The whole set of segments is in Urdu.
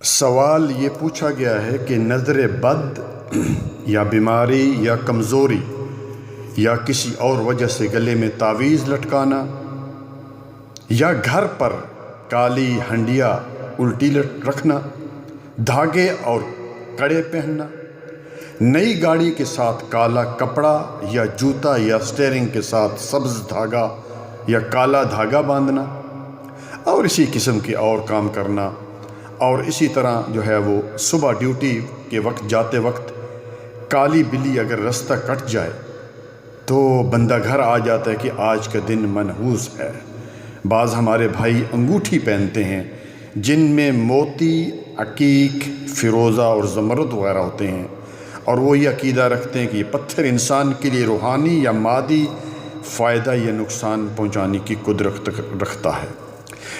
سوال یہ پوچھا گیا ہے کہ نظر بد یا بیماری یا کمزوری یا کسی اور وجہ سے گلے میں تعویذ لٹکانا یا گھر پر کالی ہنڈیا الٹی رکھنا، دھاگے اور کڑے پہننا، نئی گاڑی کے ساتھ کالا کپڑا یا جوتا یا سٹیئرنگ کے ساتھ سبز دھاگا یا کالا دھاگا باندھنا اور اسی قسم کے اور کام کرنا، اور اسی طرح جو ہے وہ صبح ڈیوٹی کے وقت جاتے وقت کالی بلی اگر رستہ کٹ جائے تو بندہ گھر آ جاتا ہے کہ آج کا دن منحوس ہے۔ بعض ہمارے بھائی انگوٹھی پہنتے ہیں جن میں موتی، عقیق، فیروزہ اور زمرد وغیرہ ہوتے ہیں، اور وہ یہ عقیدہ رکھتے ہیں کہ یہ پتھر انسان کے لیے روحانی یا مادی فائدہ یا نقصان پہنچانے کی قدرت رکھتا ہے،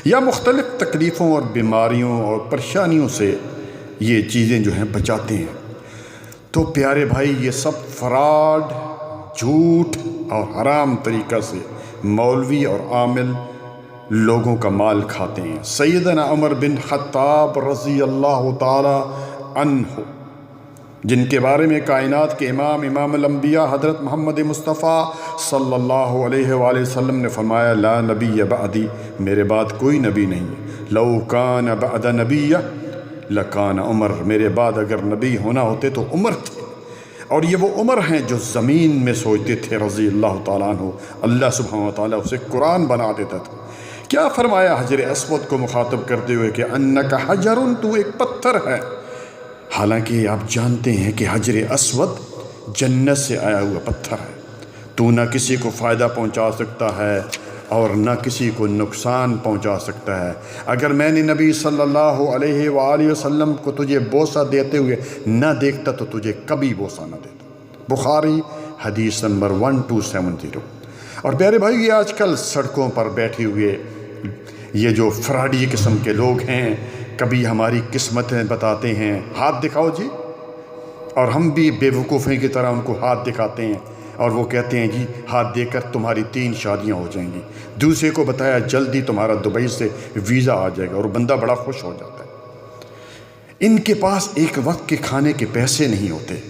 یا مختلف تکلیفوں اور بیماریوں اور پریشانیوں سے یہ چیزیں جو ہیں بچاتے ہیں۔ تو پیارے بھائی، یہ سب فراڈ، جھوٹ اور حرام طریقہ سے مولوی اور عامل لوگوں کا مال کھاتے ہیں۔ سیدنا عمر بن خطاب رضی اللہ تعالی عنہ، جن کے بارے میں کائنات کے امام الانبیاء حضرت محمد مصطفیٰ صلی اللہ علیہ وآلہ وسلم نے فرمایا، لا نبی بعدی، میرے بعد کوئی نبی نہیں ہے، لو کان بعد نبی لکان عمر، میرے بعد اگر نبی ہونا ہوتے تو عمر تھے، اور یہ وہ عمر ہیں جو زمین میں سوچتے تھے رضی اللہ تعالیٰ عنہ۔ اللہ سبحانہ وتعالیٰ اسے قرآن بنا دیتا تھا۔ کیا فرمایا حجر اسود کو مخاطب کرتے ہوئے کہ انک حجر، تو ایک پتھر ہے، حالانکہ آپ جانتے ہیں کہ حجر اسود جنت سے آیا ہوا پتھر ہے، تو نہ کسی کو فائدہ پہنچا سکتا ہے اور نہ کسی کو نقصان پہنچا سکتا ہے۔ اگر میں نے نبی صلی اللہ علیہ وآلہ وسلم کو تجھے بوسہ دیتے ہوئے نہ دیکھتا تو تجھے کبھی بوسہ نہ دیتا۔ بخاری حدیث نمبر 1270۔ اور پیارے بھائی، یہ آج کل سڑکوں پر بیٹھے ہوئے یہ جو فراڈی قسم کے لوگ ہیں، کبھی ہماری قسمتیں بتاتے ہیں، ہاتھ دکھاؤ جی، اور ہم بھی بے وقوفیں کی طرح ان کو ہاتھ دکھاتے ہیں، اور وہ کہتے ہیں جی ہاتھ دے کر تمہاری 3 شادیاں ہو جائیں گی۔ دوسرے کو بتایا جلدی تمہارا دبئی سے ویزا آ جائے گا، اور بندہ بڑا خوش ہو جاتا ہے۔ ان کے پاس ایک وقت کے کھانے کے پیسے نہیں ہوتے،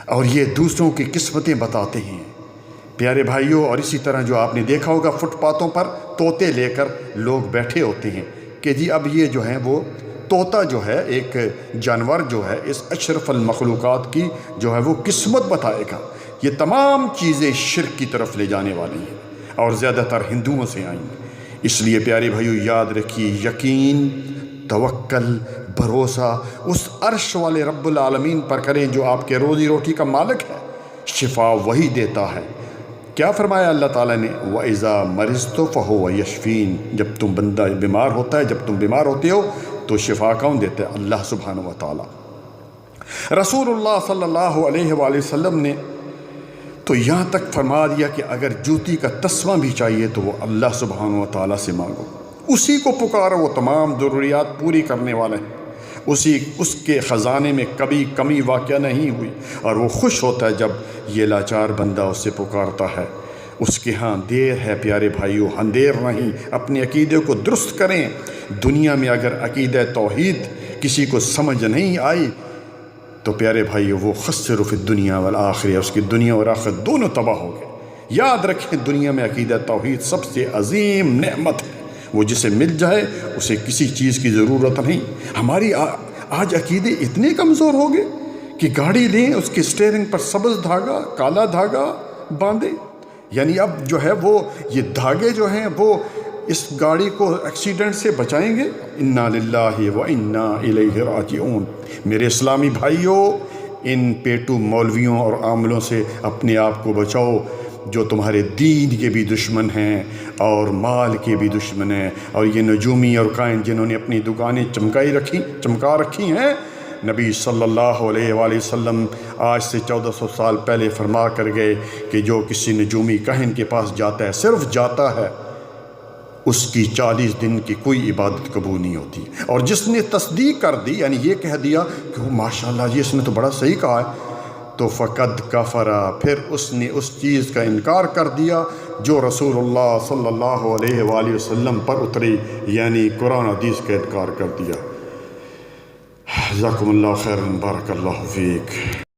اور یہ دوسروں کی قسمتیں بتاتے ہیں پیارے بھائیوں۔ اور اسی طرح جو آپ نے دیکھا ہوگا فٹ پاتھوں پر طوطے لے کر لوگ بیٹھے ہوتے ہیں کہ جی اب یہ جو ہیں وہ طوطا جو ہے ایک جانور جو ہے اس اشرف المخلوقات کی جو ہے وہ قسمت بتائے گا۔ یہ تمام چیزیں شرک کی طرف لے جانے والی ہیں، اور زیادہ تر ہندوؤں سے آئیں گی۔ اس لیے پیارے بھائیوں، یاد رکھیے، یقین، توکل، بھروسہ اس عرش والے رب العالمین پر کریں جو آپ کے روزی روٹی کا مالک ہے۔ شفا وہی دیتا ہے۔ کیا فرمایا اللہ تعالیٰ نے، وَإِذَا مَرِضْتُ فَهُوَ يَشْفِينِ، جب تم بندہ بیمار ہوتا ہے، جب تم بیمار ہوتے ہو تو شفا کون دیتا ہے؟ اللہ سبحانہ و تعالیٰ۔ رسول اللہ صلی اللہ علیہ وآلہ وسلم نے تو یہاں تک فرما دیا کہ اگر جوتی کا تسمہ بھی چاہیے تو وہ اللہ سبحانہ و تعالیٰ سے مانگو، اسی کو پکارو، وہ تمام ضروریات پوری کرنے والا ہے، اس کے خزانے میں کبھی کمی واقع نہیں ہوئی، اور وہ خوش ہوتا ہے جب یہ لاچار بندہ اس سے پکارتا ہے۔ اس کے ہاں دیر ہے پیارے بھائیوں، اندھیر نہیں۔ اپنے عقیدے کو درست کریں۔ دنیا میں اگر عقیدہ توحید کسی کو سمجھ نہیں آئی تو پیارے بھائیوں وہ خسر فی الدنیا والآخرہ، اس کی دنیا اور آخرت دونوں تباہ ہو گئے۔ یاد رکھیں، دنیا میں عقیدہ توحید سب سے عظیم نعمت ہے، وہ جسے مل جائے اسے کسی چیز کی ضرورت نہیں۔ ہماری آج عقیدے اتنے کمزور ہو گئے کہ گاڑی لیں، اس کے سٹیئرنگ پر سبز دھاگا، کالا دھاگا باندھیں، یعنی اب جو ہے وہ یہ دھاگے جو ہیں وہ اس گاڑی کو ایکسیڈنٹ سے بچائیں گے۔ انا للہ و انا الیہ راجعون۔ میرے اسلامی بھائیوں، ان پیٹو مولویوں اور عاملوں سے اپنے آپ کو بچاؤ جو تمہارے دین کے بھی دشمن ہیں اور مال کے بھی دشمن ہیں، اور یہ نجومی اور کائن جنہوں نے اپنی دکانیں چمکا رکھی ہیں۔ نبی صلی اللہ علیہ وآلہ وسلم آج سے 1400 سال پہلے فرما کر گئے کہ جو کسی نجومی کاہن کے پاس جاتا ہے، صرف جاتا ہے، اس کی 40 دن کی کوئی عبادت قبول نہیں ہوتی، اور جس نے تصدیق کر دی، یعنی یہ کہہ دیا کہ ماشاءاللہ جی اس نے تو بڑا صحیح کہا ہے، تو فقد کفرا، پھر اس نے اس چیز کا انکار کر دیا جو رسول اللہ صلی اللہ علیہ وآلہ وسلم پر اتری، یعنی قرآن حدیث کا انکار کر دیا۔ جزاکم اللہ خیر، بارک اللہ فیک.